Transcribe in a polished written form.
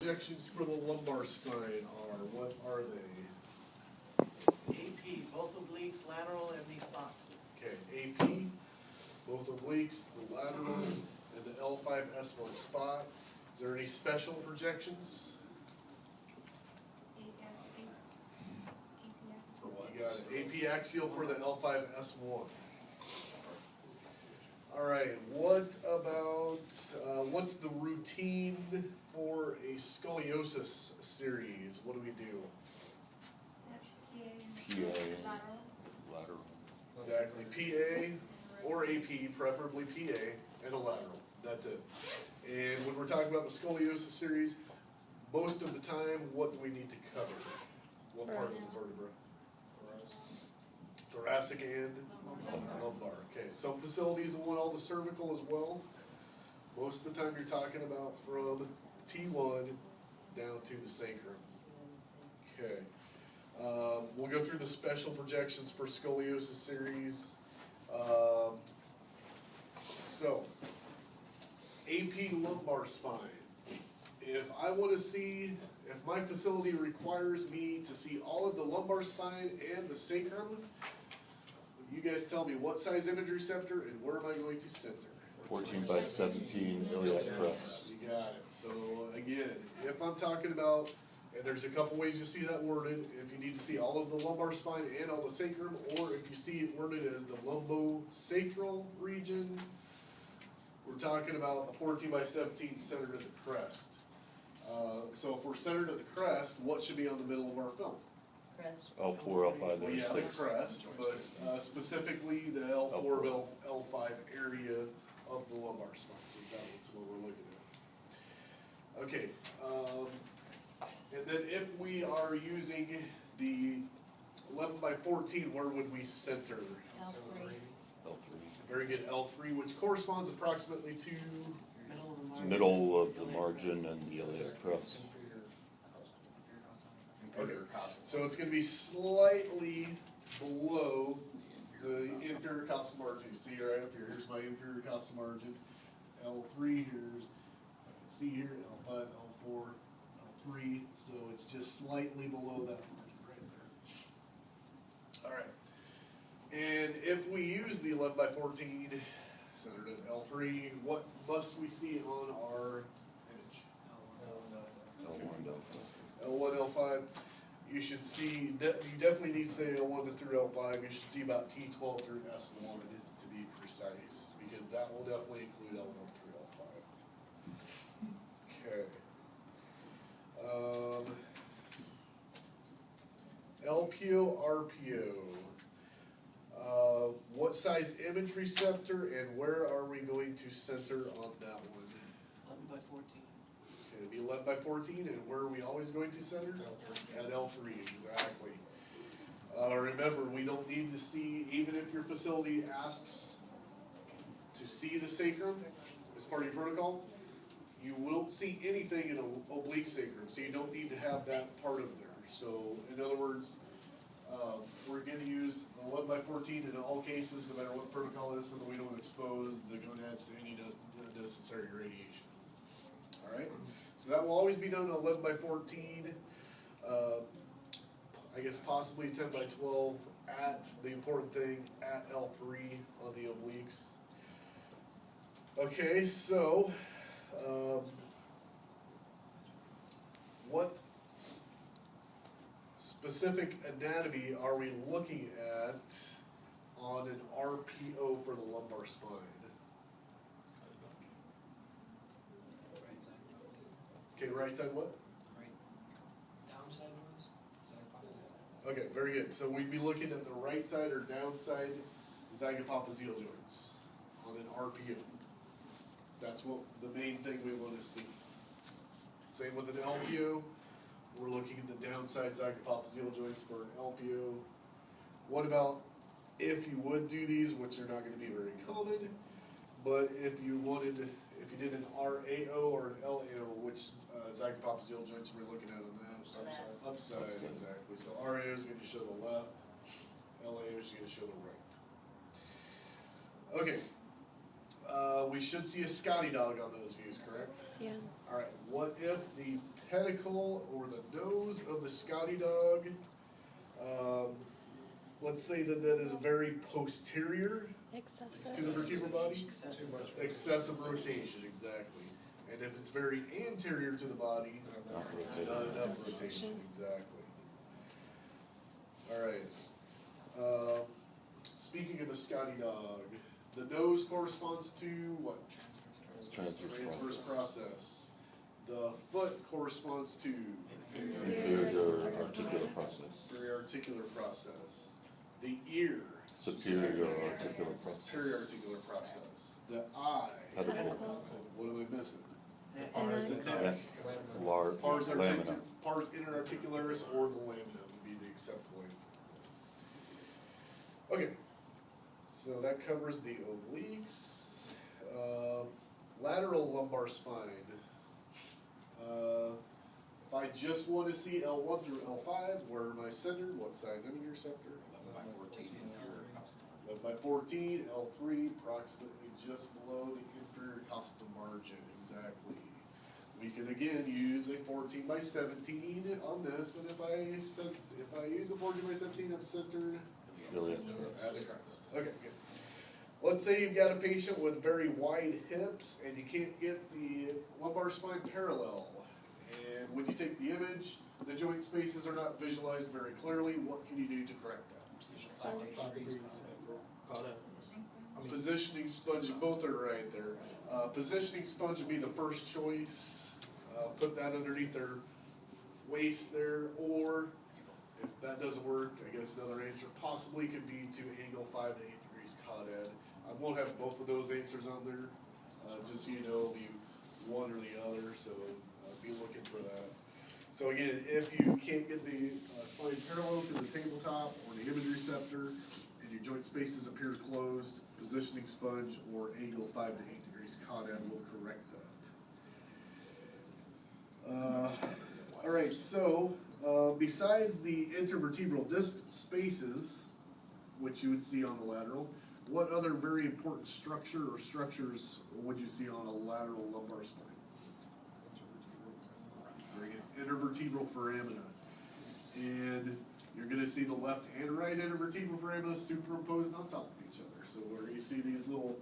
projections for the lumbar spine are, what are they? AP, both obliques, lateral, and the spot. Okay, AP, both obliques, the lateral, and the L5-S1 spot. Is there any special projections? You got it. AP axial for the L5-S1. All right, what about, what's the routine for a scoliosis series? What do we do? PA. Lateral. Exactly, PA or AP, preferably PA, and a lateral. That's it. And when we're talking about the scoliosis series, most of the time, what do we need to cover? What part of the vertebra? Thoracic and lumbar. Okay, some facilities will want all the cervical as well. Most of the time, you're talking about from T1 down to the sacrum. Okay. We'll go through the special projections for scoliosis series. So, AP lumbar spine. If I want to see, if my facility requires me to see all of the lumbar spine and the sacrum, you guys tell me what size image receptor and where am I going to center? 14 by 17 iliac crest. You got it. So again, if I'm talking about, and there's a couple ways you see that worded, if you need to see all of the lumbar spine and all the sacrum, or if you see it worded as the lumbosacral region, we're talking about the 14 by 17 centered at the crest. So if we're centered at the crest, what should be on the middle of our film? L4, L5, Well, yeah, the L6. crest, but specifically the L4 L5 area of the lumbar spine. So that's what we're looking at. Okay, and then if we are using the 11 by 14, where would we center? L3. Very good, L3, which corresponds approximately to Middle of the margin and the iliac crest. Okay, so it's going to be slightly below the inferior costal margin. You see right up here. Here's my inferior costal margin. L3, here's, I can see here, L5, L4, L3. So it's just slightly below that margin right there. All right. And if we use the 11 by 14 centered at L3, what must we see on our image? L1, L5. L1, L5. You should see, you definitely need to say L1 through L5. You should see about T12 through S1 to be precise, because that will definitely include L1 through L5. Okay. LPO, RPO. What size image receptor and where are we going to center on that one? 11 by 14. It'll be 11 by 14, and where are we always going to center? At L3, exactly. Remember, we don't need to see, even if your facility asks to see the sacrum as part of your protocol, you won't see anything in an oblique sacrum, so you don't need to have that part of there. So, in other words, we're going to use 11 by 14 in all cases, no matter what the protocol is, so that we don't expose the gonads to any unnecessary radiation. All right? So that will always be done 11 by 14, I guess possibly 10 by 12 at, the important thing, at L3 on the obliques. Okay, so what specific anatomy are we looking at on an RPO for the lumbar spine? Okay, right side what? Okay, very good. So we'd be looking at the right side or downside zygapophyseal joints on an RPO. That's what the main thing we want to see. Same with an LPO. We're looking at the downside zygapophyseal joints for an LPO. What about if you would do these, which are not going to be very common, but if you wanted, if you did an RAO or an LAO, which zygapophyseal joints we're looking at on that? Upside, exactly. So RAO is going to show the left, LAO is going to show the right. Okay. We should see a Scotty dog on those views, correct? Yeah. All right. What if the pedicle or the nose of the Scotty dog. Let's say that is very posterior to the Excessive. vertebral body. Excessive. Excessive rotation, exactly. And if it's very anterior to the body, Not rotated. not enough rotation, exactly. Alright. Speaking of the Scotty dog, the nose corresponds to what? Transverse Transverse process. process. The foot corresponds to Inferior articular process. very articular process. The ear, Superior articular process. superior articular process. The eye, Pedicle. what am I missing? And The then- neck. Large Pars lamina. pars interarticularis or the lamina would be the acceptable answer. Okay, so that covers the obliques. Lateral lumbar spine. If I just want to see L1 through L5, where am I centered? What size image receptor? 11/14, L3, approximately just below the inferior costal margin, exactly. We can again use a 14/17 on this, and if I use a 14/17, I'm centered Really at the crest. at the crest. Okay, good. Let's say you've got a patient with very wide hips and you can't get the lumbar spine parallel. And when you take the image, the joint spaces are not visualized very clearly. What can you do to correct that? Positioning sponge, both are right there. Positioning sponge would be the first choice. Put that underneath their waist there, or if that doesn't work, I guess another answer possibly could be to angle 5 to 8 degrees Caudet. I won't have both of those answers on there, just so you know, it'll be one or the other, so be looking for that. So again, if you can't get the spine parallel to the tabletop or the image receptor, and your joint spaces appear closed, positioning sponge or angle 5 to 8 degrees Caudet will correct that. Alright, so besides the intervertebral disc spaces, which you would see on the lateral, what other very important structure or structures would you see on a lateral lumbar spine? Very good. Intervertebral foramina. And you're gonna see the left and right intervertebral foramina superimposed on top of each other. So where you see these little